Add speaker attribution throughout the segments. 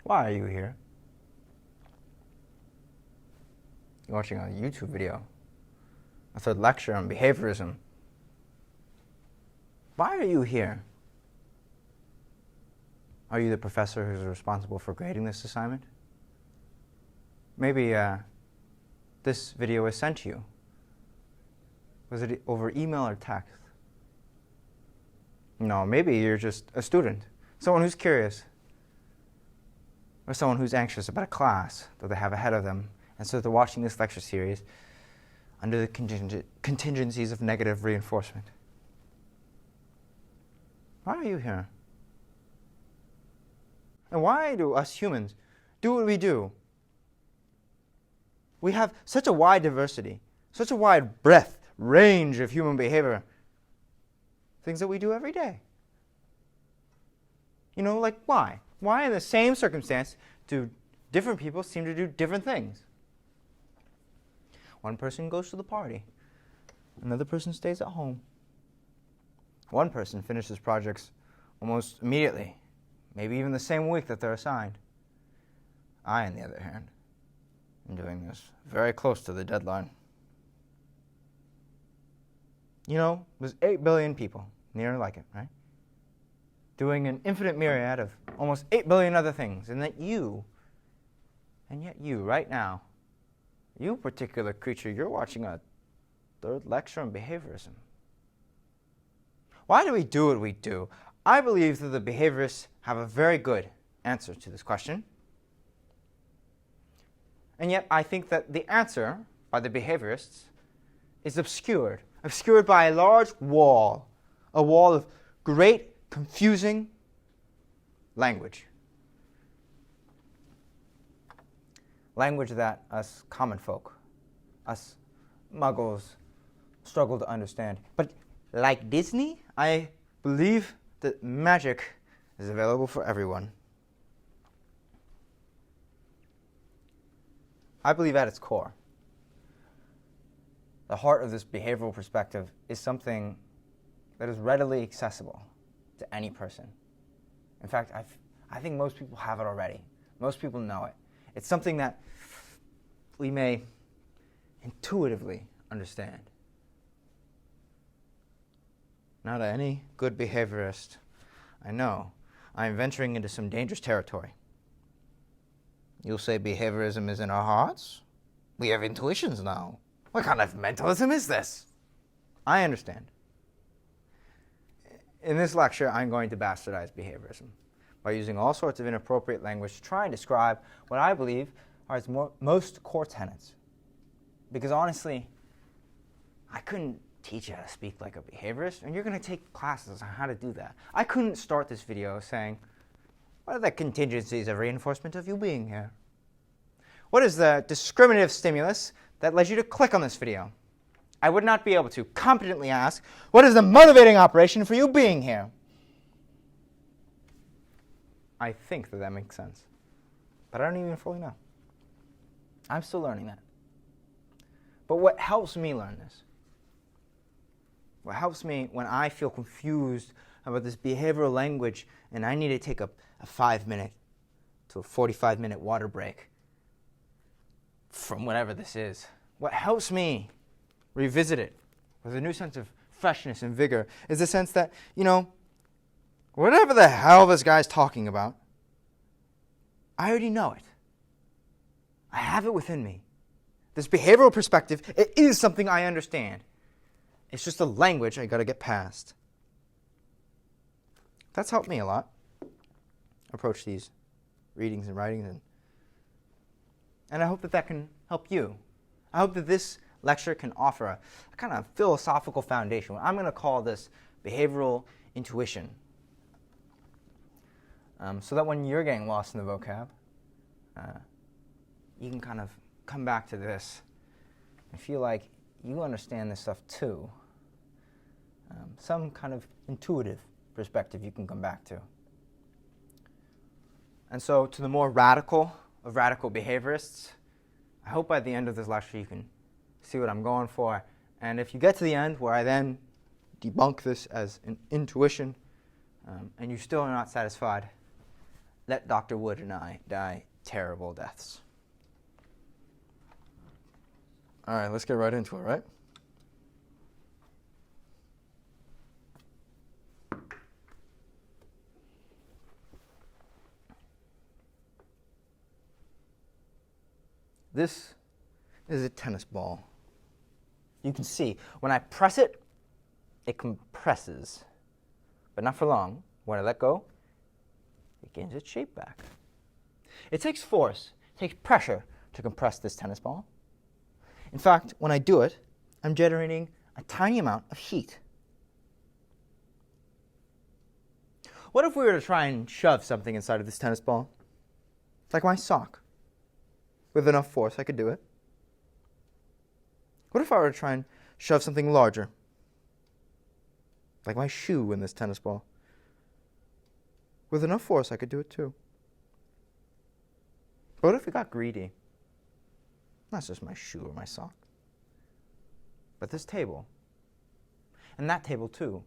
Speaker 1: Why are you here? You're watching a YouTube video, a third lecture on behaviorism. Why are you here? Are you the professor who's responsible for grading this assignment? Maybe this video was sent to you. Was it over email or text? No, maybe you're just a student, someone who's curious, or someone who's anxious about a class that they have ahead of them, and so they're watching this lecture series under the contingencies of negative reinforcement. Why are you here? And why do us humans do what we do? We have such a wide diversity, such a wide breadth, range of human behavior. Things that we do every day. You know, like why? Why in the same circumstance do different people seem to do different things? One person goes to the party. Another person stays at home. One person finishes projects almost immediately, maybe even the same week that they're assigned. I, on the other hand, am doing this very close to the deadline. You know, there's 8 billion people, near like it, right? Doing an infinite myriad of almost 8 billion other things, and yet you, right now, you particular creature, you're watching a third lecture on behaviorism. Why do we do what we do? I believe that the behaviorists have a very good answer to this question. And yet I think that the answer by the behaviorists is obscured by a large wall, a wall of great, confusing language. Language that us common folk, us muggles, struggle to understand. But like Disney, I believe that magic is available for everyone. I believe at its core, the heart of this behavioral perspective is something that is readily accessible to any person. In fact, I think most people have it already. Most people know it. It's something that we may intuitively understand. Now, to any good behaviorist, I know I am venturing into some dangerous territory. You'll say behaviorism is in our hearts? We have intuitions now. What kind of mentalism is this? I understand. In this lecture, I'm going to bastardize behaviorism by using all sorts of inappropriate language to try and describe what I believe are its most core tenets. Because honestly, I couldn't teach you how to speak like a behaviorist, and you're going to take classes on how to do that. I couldn't start this video saying, what are the contingencies of reinforcement of you being here? What is the discriminative stimulus that led you to click on this video? I would not be able to competently ask, what is the motivating operation for you being here? I think that makes sense. But I don't even fully know. I'm still learning that. But what helps me learn this, what helps me when I feel confused about this behavioral language and I need to take a 5-minute to a 45-minute water break from whatever this is, what helps me revisit it with a new sense of freshness and vigor is the sense that, you know, whatever the hell this guy's talking about, I already know it. I have it within me. This behavioral perspective, it is something I understand. It's just a language I got to get past. That's helped me a lot. Approach these readings and writings, and I hope that that can help you. I hope that this lecture can offer a kind of philosophical foundation. I'm going to call this behavioral intuition, so that when you're getting lost in the vocab, you can kind of come back to this and feel like you understand this stuff too. Some kind of intuitive perspective you can come back to. And so to the more radical of radical behaviorists, I hope by the end of this lecture you can see what I'm going for. And if you get to the end where I then debunk this as an intuition, and you still are not satisfied, let Dr. Wood and I die terrible deaths. All right, let's get right into it, right? This is a tennis ball. You can see when I press it, it compresses, but not for long. When I let go, it gains its shape back. It takes force, it takes pressure to compress this tennis ball. In fact, when I do it, I'm generating a tiny amount of heat. What if we were to try and shove something inside of this tennis ball? Like my sock. With enough force, I could do it. What if I were to try and shove something larger? Like my shoe in this tennis ball. With enough force, I could do it too. But what if we got greedy? Not just my shoe or my sock, but this table. And that table too.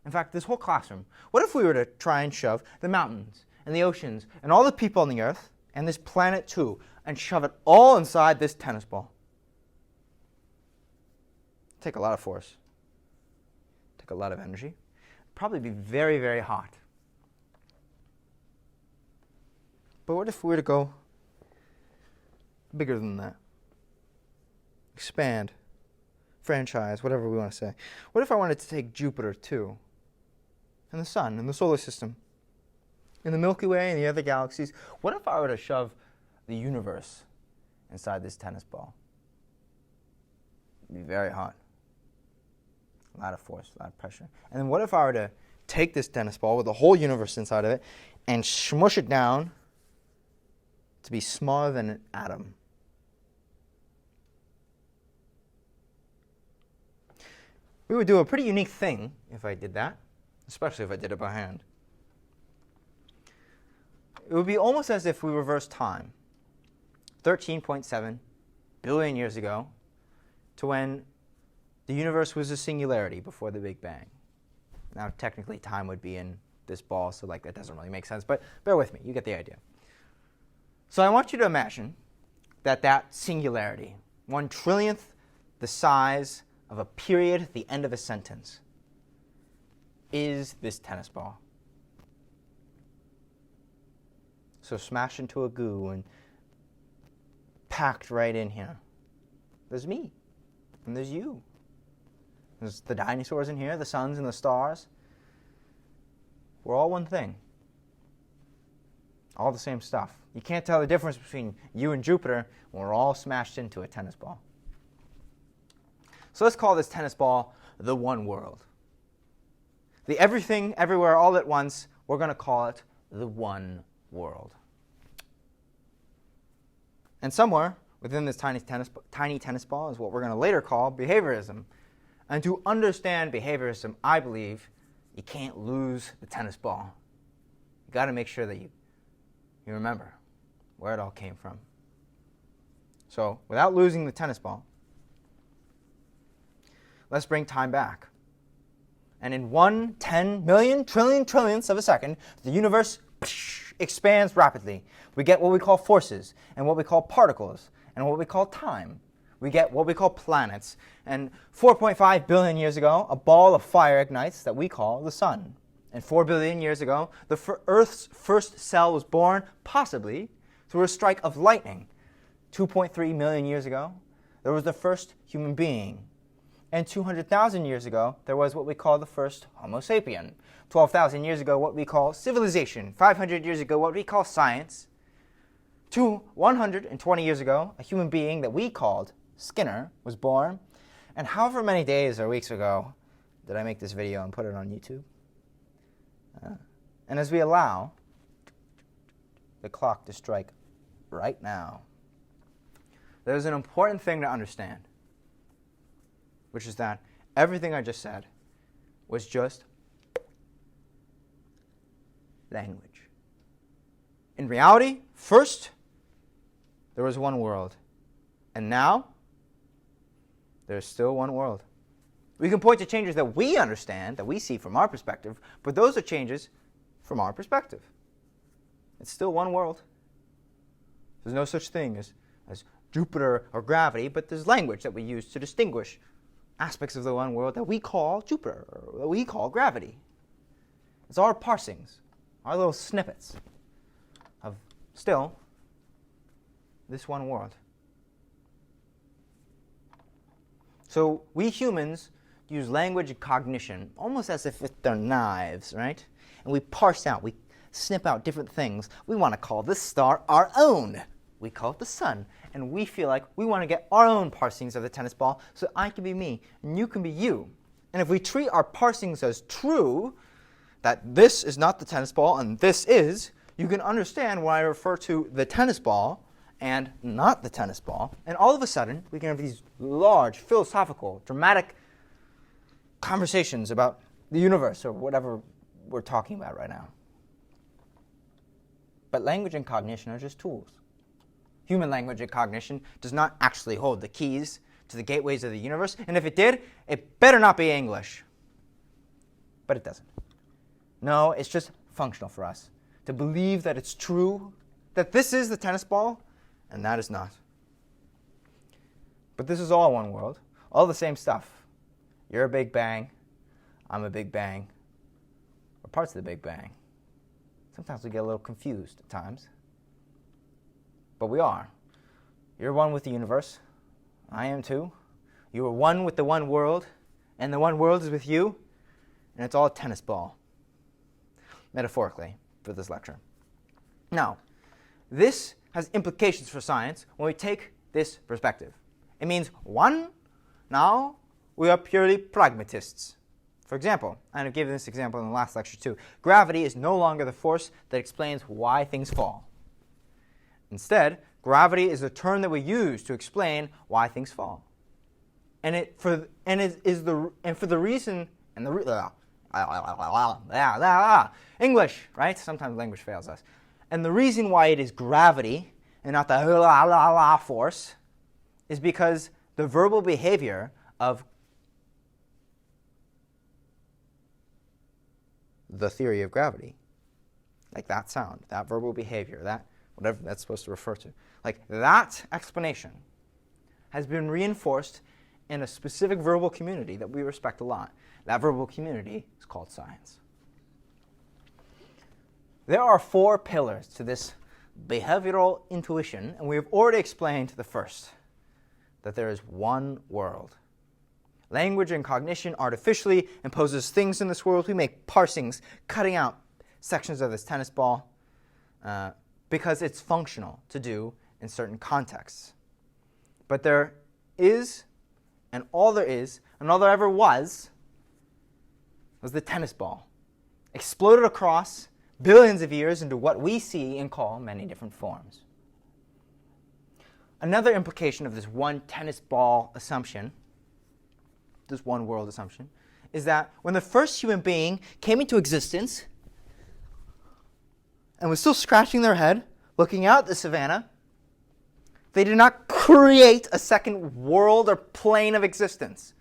Speaker 1: In fact, this whole classroom. What if we were to try and shove the mountains and the oceans and all the people on the earth and this planet too, and shove it all inside this tennis ball? Take a lot of force. Take a lot of energy. Probably be very, very hot. But what if we were to go bigger than that? Expand, franchise, whatever we want to say. What if I wanted to take Jupiter too? And the sun, and the solar system, and the Milky Way, and the other galaxies? What if I were to shove the universe inside this tennis ball? It'd be very hot. A lot of force, a lot of pressure. And then what if I were to take this tennis ball with the whole universe inside of it and smush it down to be smaller than an atom? We would do a pretty unique thing if I did that, especially if I did it by hand. It would be almost as if we reversed time 13.7 billion years ago to when the universe was a singularity before the Big Bang. Now, technically, time would be in this ball, so like that doesn't really make sense, but bear with me, you get the idea. So I want you to imagine that singularity, 1/trillionth the size of a period at the end of a sentence, is this tennis ball. So smashed into a goo and packed right in here. There's me, and there's you. There's the dinosaurs in here, the suns and the stars. We're all one thing. All the same stuff. You can't tell the difference between you and Jupiter when we're all smashed into a tennis ball. So let's call this tennis ball the one world. The everything, everywhere, all at once, we're going to call it the one world. And somewhere within this tiny tennis ball is what we're going to later call behaviorism. And to understand behaviorism, I believe you can't lose the tennis ball. You've got to make sure that you remember where it all came from. So without losing the tennis ball, let's bring time back. And in 1, 10 million, trillion, trillionths of a second, the universe expands rapidly. We get what we call forces, and what we call particles, and what we call time. We get what we call planets. And 4.5 billion years ago, a ball of fire ignites that we call the sun. And 4 billion years ago, the Earth's first cell was born, possibly through a strike of lightning. 2.3 million years ago, there was the first human being. And 200,000 years ago, there was what we call the first Homo sapien. 12,000 years ago, what we call civilization. 500 years ago, what we call science. 120 years ago, a human being that we called Skinner was born. And however many days or weeks ago did I make this video and put it on YouTube. And as we allow the clock to strike right now, there's an important thing to understand, which is that everything I just said was just language. In reality, first, there was one world. And now, there's still one world. We can point to changes that we understand, that we see from our perspective, but those are changes from our perspective. It's still one world. There's no such thing as Jupiter or gravity, but there's language that we use to distinguish aspects of the one world that we call Jupiter, or that we call gravity. It's our parsings, our little snippets of still this one world. So we humans use language and cognition almost as if they're knives, right? And we parse out, we snip out different things. We want to call this star our own. We call it the sun. And we feel like we want to get our own parsings of the tennis ball so I can be me and you can be you. And if we treat our parsings as true, that this is not the tennis ball and this is, you can understand why I refer to the tennis ball and not the tennis ball. And all of a sudden, we can have these large, philosophical, dramatic conversations about the universe or whatever we're talking about right now. But language and cognition are just tools. Human language and cognition does not actually hold the keys to the gateways of the universe, and if it did, it better not be English. But it doesn't. No, it's just functional for us to believe that it's true, that this is the tennis ball, and that is not. But this is all one world, all the same stuff. You're a Big Bang, I'm a Big Bang, or parts of the Big Bang. Sometimes we get a little confused at times. But we are. You're one with the universe. I am too. You are one with the one world, and the one world is with you, and it's all a tennis ball, metaphorically, for this lecture. Now, this has implications for science when we take this perspective. It means, one, now we are purely pragmatists. For example, and I've given this example in the last lecture too, gravity is no longer the force that explains why things fall. Instead, gravity is a term that we use to explain why things fall. For the reason English, right? Sometimes language fails us. And the reason why it is gravity and not the force is because the verbal behavior of the theory of gravity, like that sound, that verbal behavior, that whatever that's supposed to refer to, like that explanation has been reinforced in a specific verbal community that we respect a lot. That verbal community is called science. There are 4 pillars to this behavioral intuition, and we have already explained the first, that there is one world. Language and cognition artificially imposes things in this world. We make parsings, cutting out sections of this tennis ball because it's functional to do in certain contexts. But there is, and all there is, and all there ever was the tennis ball, exploded across billions of years into what we see and call many different forms. Another implication of this one tennis ball assumption, this one world assumption, is that when the first human being came into existence and was still scratching their head, looking out at the savannah, they did not create a second world or plane of existence.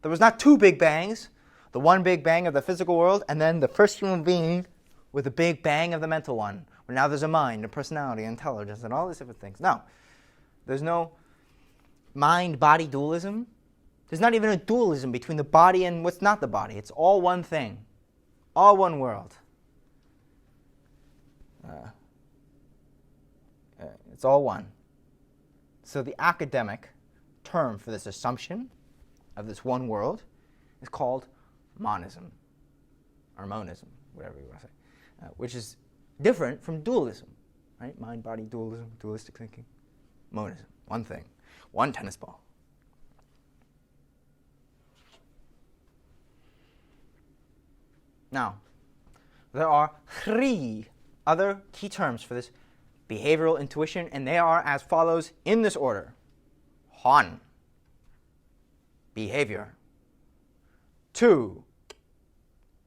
Speaker 1: There was not 2 Big Bangs, the one Big Bang of the physical world, and then the first human being with the Big Bang of the mental one, where now there's a mind, a personality, intelligence, and all these different things. No, there's no mind-body dualism. There's not even a dualism between the body and what's not the body. It's all one thing, all one world. It's all one. So the academic term for this assumption of this one world is called monism, or monism, whatever you want to say, which is different from dualism, right? Mind-body dualism, dualistic thinking. Monism, one thing, one tennis ball. Now, there are 3 other key terms for this behavioral intuition, and they are as follows in this order. 1, behavior. 2,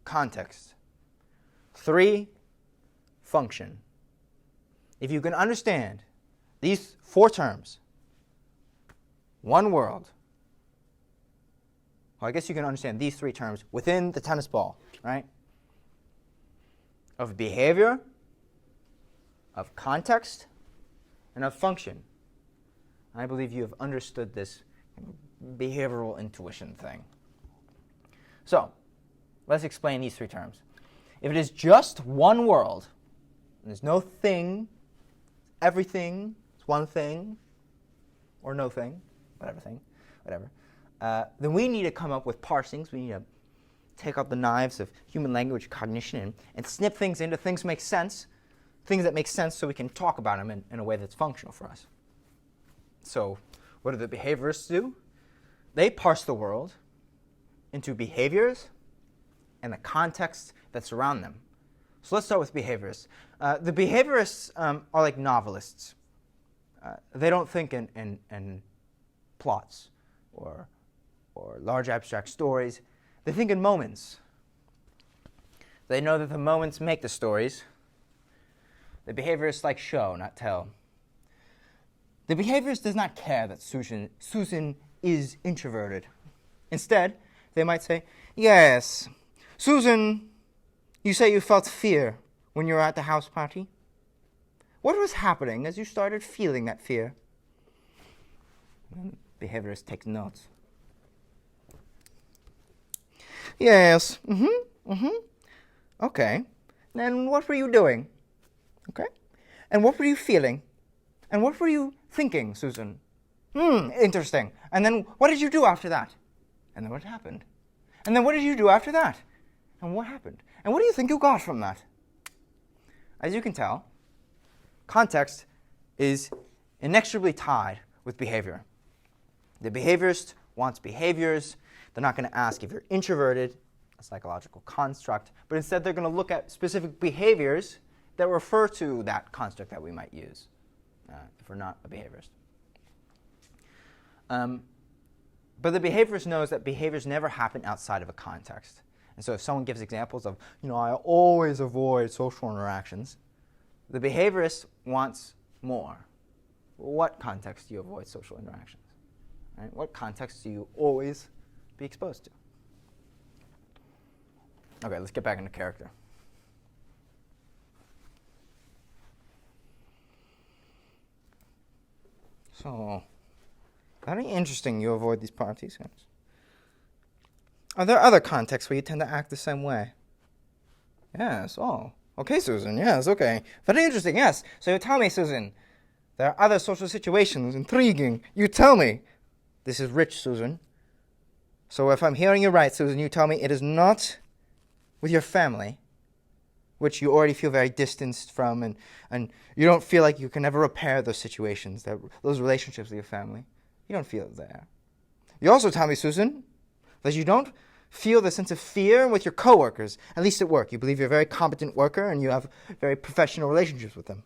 Speaker 1: context. 3, function. If you can understand these 4 terms, one world, well, I guess you can understand these 3 terms within the tennis ball, right? Of behavior, of context and of function. I believe you have understood this behavioral intuition thing. So, let's explain these three terms. If it is just one world, and there's no thing, everything, it's one thing, or no thing, whatever, then we need to come up with parsings. We need to take out the knives of human language cognition and snip things into things that make sense, so we can talk about them in a way that's functional for us. So what do the behaviorists do? They parse the world into behaviors and the context that surround them. So let's start with behaviorists. The behaviorists are like novelists. They don't think in plots or large abstract stories. They think in moments. They know that the moments make the stories. The behaviorists like show, not tell. The behaviorist does not care that Susan is introverted. Instead, they might say, yes, Susan, you say you felt fear when you were at the house party. What was happening as you started feeling that fear? And the behaviorist takes notes. Yes, okay. Then what were you doing? Okay. And what were you feeling? And what were you thinking, Susan? Interesting. And then what did you do after that? And then what happened? And then what did you do after that? And what happened? And what do you think you got from that? As you can tell, context is inexorably tied with behavior. The behaviorist wants behaviors. They're not going to ask if you're introverted, a psychological construct, but instead they're going to look at specific behaviors that refer to that construct that we might use if we're not a behaviorist. But the behaviorist knows that behaviors never happen outside of a context. And so if someone gives examples of, I always avoid social interactions, the behaviorist wants more. What context do you avoid social interactions? Right? What context do you always be exposed to? Okay, let's get back into character. So, very interesting you avoid these parties. Yes. Are there other contexts where you tend to act the same way? Yes, okay, Susan, yes, okay. Very interesting, yes. So you tell me, Susan, there are other social situations, intriguing. You tell me. This is rich, Susan. So if I'm hearing you right, Susan, you tell me it is not with your family, which you already feel very distanced from, and you don't feel like you can ever repair those situations, those relationships with your family. You don't feel it there. You also tell me, Susan, that you don't feel the sense of fear with your coworkers, at least at work. You believe you're a very competent worker and you have very professional relationships with them.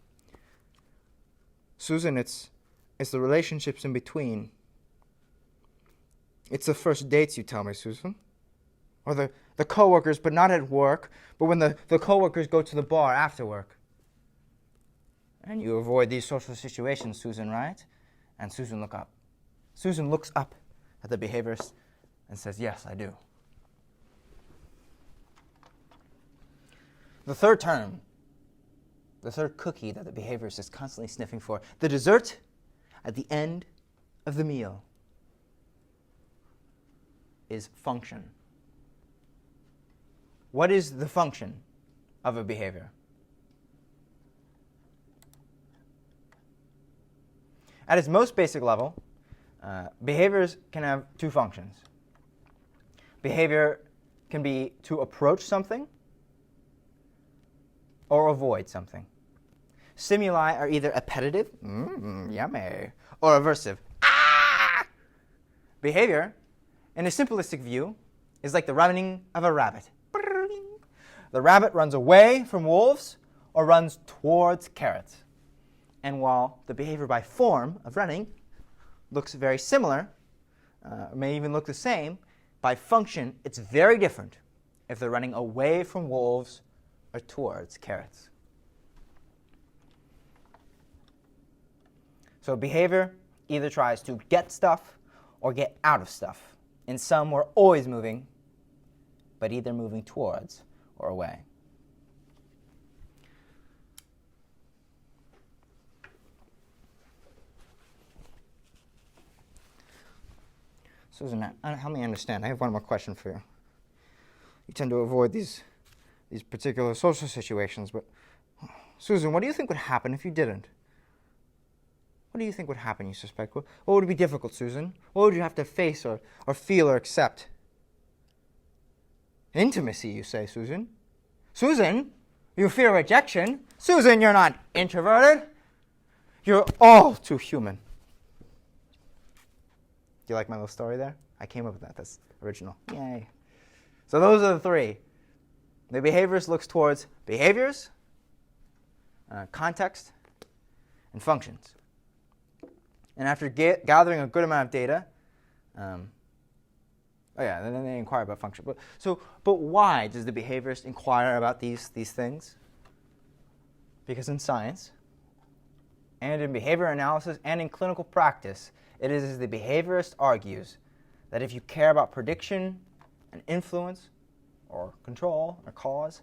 Speaker 1: Susan, it's the relationships in between. It's the first dates, you tell me, Susan. Or the coworkers, but not at work, but when the coworkers go to the bar after work. And you avoid these social situations, Susan, right? And Susan looks up at the behaviorist and says, yes, I do. The third term, the third cookie that the behaviorist is constantly sniffing for, the dessert at the end of the meal, is function. What is the function of a behavior? At its most basic level, behaviors can have two functions. Behavior can be to approach something or avoid something. Stimuli are either appetitive, yummy, or aversive. Ah! Behavior, in a simplistic view, is like the running of a rabbit. The rabbit runs away from wolves or runs towards carrots. And while the behavior by form of running looks very similar, may even look the same, by function it's very different if they're running away from wolves or towards carrots. So behavior either tries to get stuff or get out of stuff. In sum, we're always moving, but either moving towards or away. Susan, help me understand. I have one more question for you. You tend to avoid these particular social situations, but Susan, what do you think would happen if you didn't? What do you think would happen, you suspect? What would be difficult, Susan? What would you have to face or feel or accept? Intimacy, you say, Susan? Susan, you fear rejection? Susan, you're not introverted. You're all too human. Do you like my little story there? I came up with that. That's original. Yay. So those are the three. The behaviorist looks towards behaviors, context, and functions. And after gathering a good amount of data, then they inquire about function. But why does the behaviorist inquire about these things? Because in science, and in behavior analysis, and in clinical practice, it is as the behaviorist argues that if you care about prediction and influence, or control, or cause,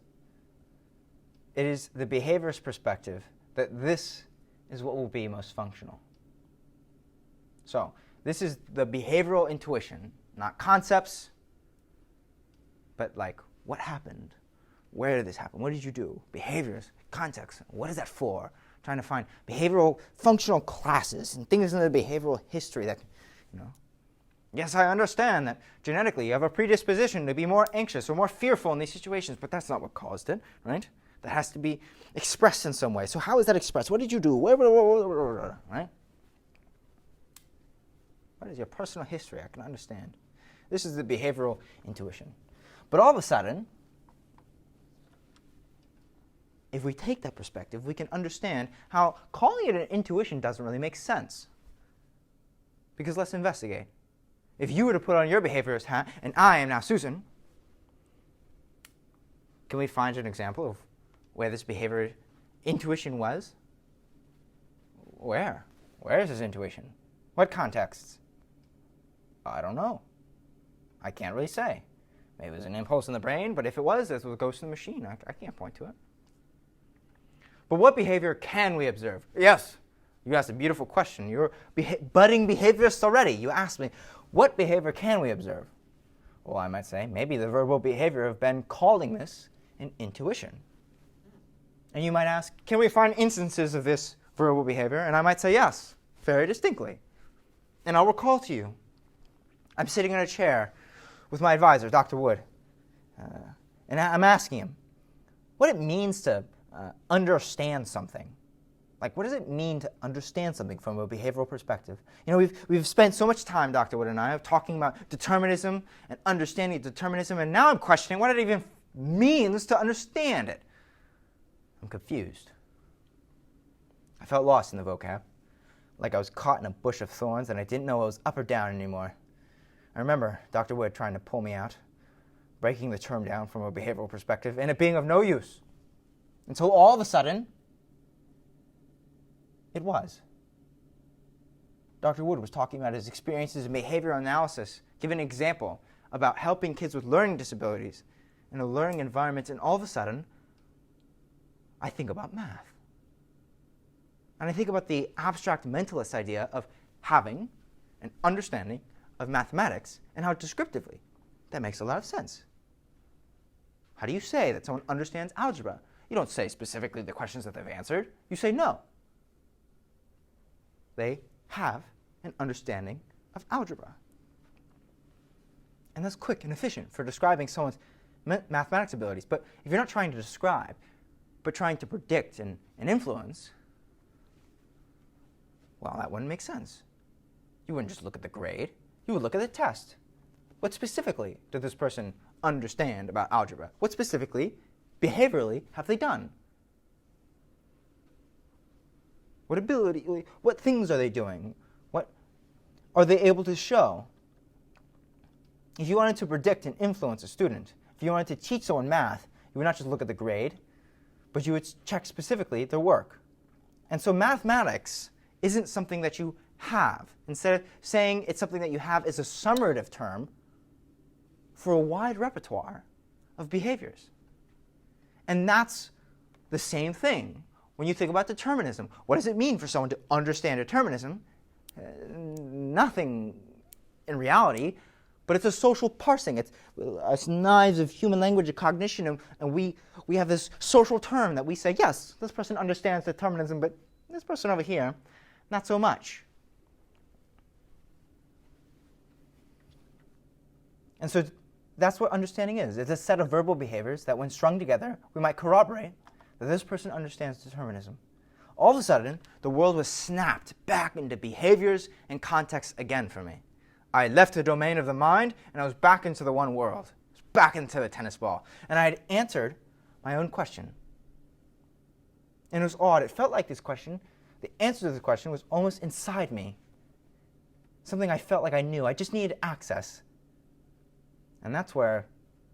Speaker 1: it is the behaviorist perspective that this is what will be most functional. So, this is the behavioral intuition, not concepts, but like, what happened? Where did this happen? What did you do? Behaviors, context, what is that for? Trying to find behavioral functional classes and things in the behavioral history that, Yes, I understand that genetically you have a predisposition to be more anxious or more fearful in these situations, but that's not what caused it, right? That has to be expressed in some way. So how is that expressed? What did you do? Right? What is your personal history? I can understand. This is the behavioral intuition. But all of a sudden, if we take that perspective, we can understand how calling it an intuition doesn't really make sense. Because let's investigate. If you were to put on your behaviorist hat, and I am now Susan, can we find an example of where this behavior intuition was? Where? Where is this intuition? What contexts? I don't know. I can't really say. Maybe it was an impulse in the brain, but if it was, this was a ghost in the machine. I can't point to it. But what behavior can we observe? Yes, you asked a beautiful question. You're budding behaviorist already. You asked me, what behavior can we observe? Well, I might say, maybe the verbal behavior of Ben calling this an intuition. And you might ask, can we find instances of this verbal behavior? And I might say, yes, very distinctly. And I'll recall to you, I'm sitting in a chair with my advisor, Dr. Wood, and I'm asking him what it means to understand something. Like, what does it mean to understand something from a behavioral perspective? We've spent so much time, Dr. Wood and I, talking about determinism and understanding determinism, and now I'm questioning what it even means to understand it. I'm confused. I felt lost in the vocab, like I was caught in a bush of thorns and I didn't know I was up or down anymore. I remember Dr. Wood trying to pull me out, breaking the term down from a behavioral perspective, and it being of no use. Until all of a sudden, it was. Dr. Wood was talking about his experiences in behavioral analysis, giving an example about helping kids with learning disabilities in a learning environment, and all of a sudden, I think about math. And I think about the abstract mentalist idea of having an understanding of mathematics and how descriptively that makes a lot of sense. How do you say that someone understands algebra? You don't say specifically the questions that they've answered. You say no. They have an understanding of algebra. And that's quick and efficient for describing someone's mathematics abilities. But if you're not trying to describe, but trying to predict and influence, well, that wouldn't make sense. You wouldn't just look at the grade. You would look at the test. What specifically did this person understand about algebra? What specifically, behaviorally, have they done? What things are they doing? What are they able to show? If you wanted to predict and influence a student, if you wanted to teach someone math, you would not just look at the grade, but you would check specifically their work. And so mathematics isn't something that you have. Instead of saying it's something that you have as a summative term for a wide repertoire of behaviors. And that's the same thing when you think about determinism. What does it mean for someone to understand determinism? Nothing in reality, but it's a social parsing. It's us knives of human language and cognition, and we have this social term that we say, yes, this person understands determinism, but this person over here, not so much. And so that's what understanding is. It's a set of verbal behaviors that when strung together, we might corroborate that this person understands determinism. All of a sudden, the world was snapped back into behaviors and contexts again for me. I left the domain of the mind, and I was back into the one world. I was back into the tennis ball. And I had answered my own question. And it was odd. It felt like this question, the answer to this question was almost inside me. Something I felt like I knew. I just needed access. And that's where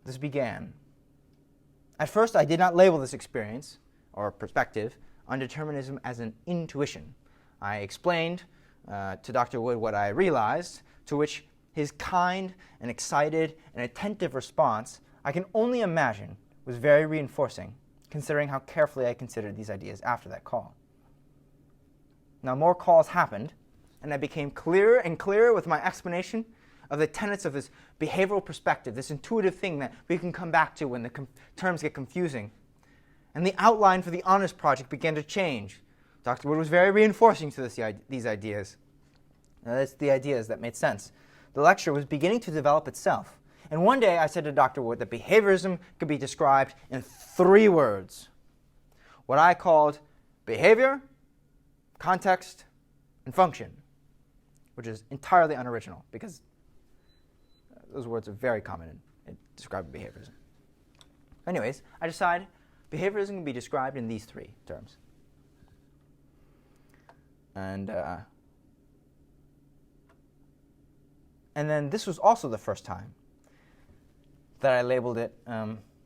Speaker 1: this began. At first, I did not label this experience, or perspective, on determinism as an intuition. I explained to Dr. Wood what I realized, to which his kind and excited and attentive response, I can only imagine, was very reinforcing, considering how carefully I considered these ideas after that call. Now, more calls happened, and I became clearer and clearer with my explanation of the tenets of this behavioral perspective, this intuitive thing that we can come back to when the terms get confusing. And the outline for the honors project began to change. Dr. Wood was very reinforcing to these ideas. Now, that's the ideas that made sense. The lecture was beginning to develop itself. And one day I said to Dr. Wood that behaviorism could be described in 3 words. What I called behavior, context, and function, which is entirely unoriginal because those words are very common in describing behaviorism. Anyways, I decided behaviorism can be described in these 3 terms. And then this was also the first time that I labeled it,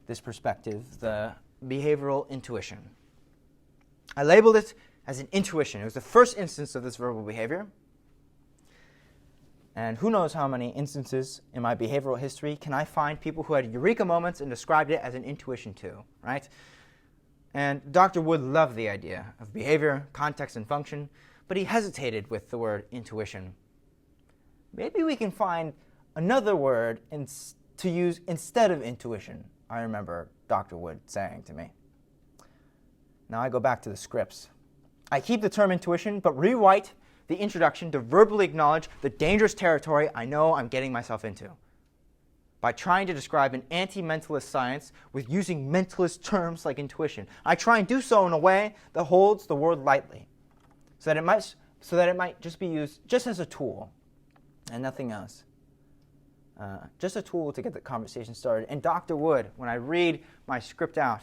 Speaker 1: this perspective, the behavioral intuition. I labeled it as an intuition. It was the first instance of this verbal behavior. And who knows how many instances in my behavioral history can I find people who had eureka moments and described it as an intuition too, right? And Dr. Wood loved the idea of behavior, context, and function, but he hesitated with the word intuition. Maybe we can find another word to use instead of intuition, I remember Dr. Wood saying to me. Now I go back to the scripts. I keep the term intuition, but rewrite the introduction to verbally acknowledge the dangerous territory I know I'm getting myself into by trying to describe an anti-mentalist science with using mentalist terms like intuition. I try and do so in a way that holds the word lightly, so that it might just be used just as a tool and nothing else. Just a tool to get the conversation started. And Dr. Wood, when I read my script out,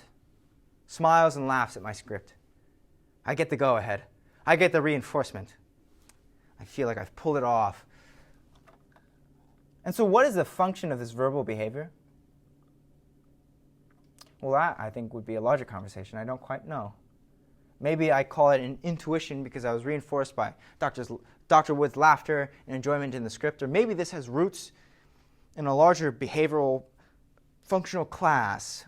Speaker 1: smiles and laughs at my script. I get the go-ahead. I get the reinforcement. I feel like I've pulled it off. And so what is the function of this verbal behavior? Well, that, I think, would be a larger conversation. I don't quite know. Maybe I call it an intuition because I was reinforced by Dr. Wood's laughter and enjoyment in the script. Or maybe this has roots in a larger behavioral functional class,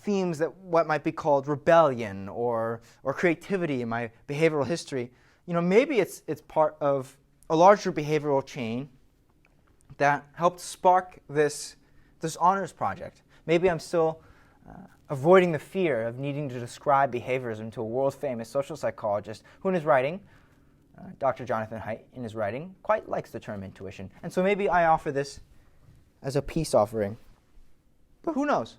Speaker 1: themes that what might be called rebellion or creativity in my behavioral history. Maybe it's part of a larger behavioral chain that helped spark this honors project. Maybe I'm still avoiding the fear of needing to describe behaviorism to a world-famous social psychologist who in his writing, Dr. Jonathan Haidt in his writing, quite likes the term intuition. And so maybe I offer this as a peace offering. But who knows?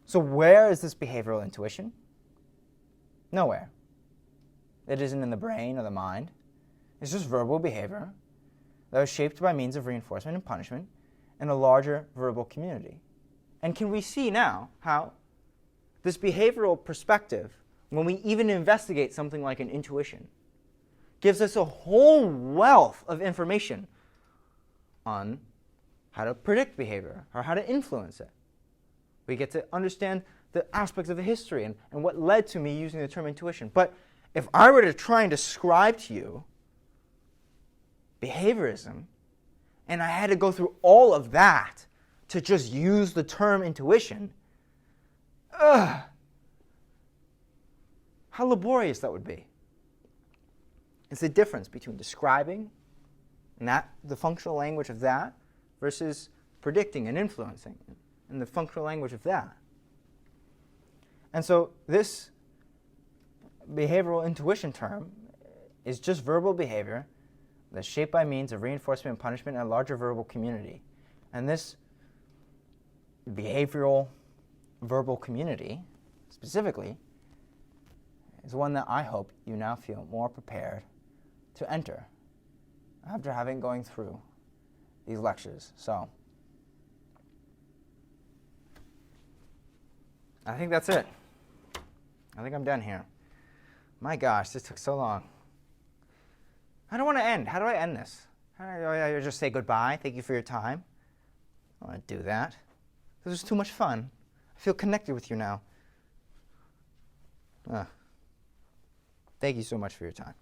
Speaker 1: So where is this behavioral intuition? Nowhere. It isn't in the brain or the mind. It's just verbal behavior that was shaped by means of reinforcement and punishment in a larger verbal community. And can we see now how this behavioral perspective, when we even investigate something like an intuition, gives us a whole wealth of information on how to predict behavior or how to influence it. We get to understand the aspects of the history and what led to me using the term intuition. But if I were to try and describe to you behaviorism, and I had to go through all of that to just use the term intuition, how laborious that would be. It's the difference between describing And that, the functional language of that versus predicting and influencing, and the functional language of that. And so this behavioral intuition term is just verbal behavior that's shaped by means of reinforcement and punishment in a larger verbal community. And this behavioral verbal community, specifically, is one that I hope you now feel more prepared to enter after having going through these lectures. So, I think that's it. I think I'm done here. My gosh, this took so long. I don't want to end. How do I end this? How do I just say goodbye? Thank you for your time. I don't want to do that. This was too much fun. I feel connected with you now. Thank you so much for your time.